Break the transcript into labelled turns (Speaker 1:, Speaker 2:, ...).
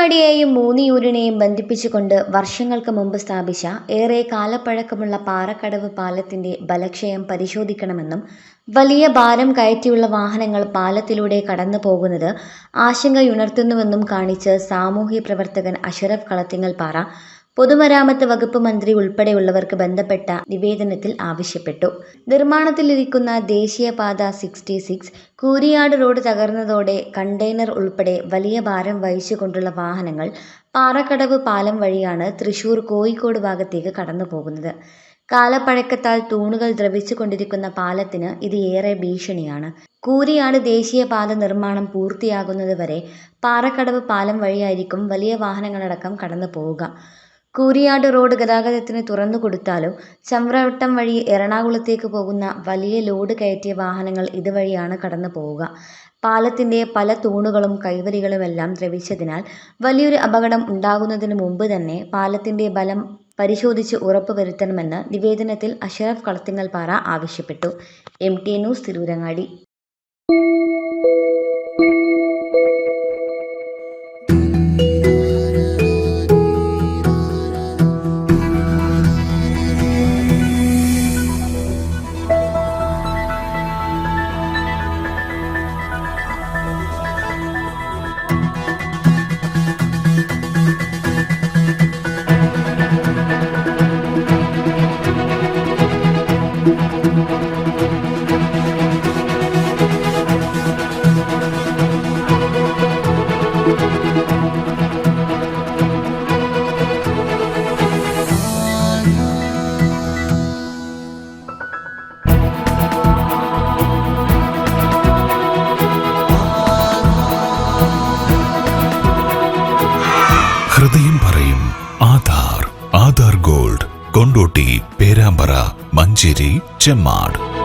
Speaker 1: മൂന്നടിയെയും മൂന്നിയൂരിനെയും ബന്ധിപ്പിച്ചുകൊണ്ട് വർഷങ്ങൾക്ക് മുമ്പ് സ്ഥാപിച്ച ഏറെ കാലപ്പഴക്കമുള്ള പാറക്കടവ് പാലത്തിന്റെ ബലക്ഷയം പരിശോധിക്കണമെന്നും വലിയ ഭാരം കയറ്റിയുള്ള വാഹനങ്ങൾ പാലത്തിലൂടെ കടന്നു പോകുന്നത് ആശങ്കയുണർത്തുന്നുവെന്നും കാണിച്ച് സാമൂഹ്യ പ്രവർത്തകൻ അഷറഫ് കളത്തിങ്ങൽപ്പാറ പൊതുമരാമത്ത് വകുപ്പ് മന്ത്രി ഉൾപ്പെടെയുള്ളവർക്ക് ബന്ധപ്പെട്ട നിവേദനത്തിൽ ആവശ്യപ്പെട്ടു. നിർമ്മാണത്തിലിരിക്കുന്ന ദേശീയപാത 66 കൂരിയാട് റോഡ് തകർന്നതോടെ കണ്ടെയ്നർ ഉൾപ്പെടെ വലിയ ഭാരം വഹിച്ചുകൊണ്ടുള്ള വാഹനങ്ങൾ പാറക്കടവ് പാലം വഴിയാണ് തൃശൂർ കോഴിക്കോട് ഭാഗത്തേക്ക് കടന്നു പോകുന്നത്. കാലപ്പഴക്കത്താൽ തൂണുകൾ ദ്രവിച്ചുകൊണ്ടിരിക്കുന്ന പാലത്തിന് ഇത് ഏറെ ഭീഷണിയാണ്. കൂരിയാട് ദേശീയപാത നിർമ്മാണം പൂർത്തിയാകുന്നത് വരെ പാറക്കടവ് പാലം വഴിയായിരിക്കും വലിയ വാഹനങ്ങളടക്കം കടന്നു പോവുക. കൂരിയാട് റോഡ് ഗതാഗതത്തിന് തുറന്നു കൊടുത്താലും ചമ്രവട്ടം വഴി എറണാകുളത്തേക്ക് പോകുന്ന വലിയ ലോഡ് കയറ്റിയ വാഹനങ്ങൾ ഇതുവഴിയാണ് കടന്നു പോവുക. പാലത്തിന്റെ പല തൂണുകളും കൈവരികളുമെല്ലാം ദ്രവിച്ചതിനാൽ വലിയൊരു അപകടം ഉണ്ടാകുന്നതിന് മുമ്പ് തന്നെ പാലത്തിന്റെ ബലം പരിശോധിച്ച് ഉറപ്പുവരുത്തണമെന്ന് നിവേദനത്തിൽ അഷറഫ് കളത്തിങ്ങൽപ്പാറ ആവശ്യപ്പെട്ടു. MT news Tirurangadi.
Speaker 2: ഹൃദയം പറയും ആധാർ ഗോൾഡ്, കൊണ്ടോട്ടി, പേരാമ്പ്ര, മഞ്ചേരി, ചെമ്മാട്.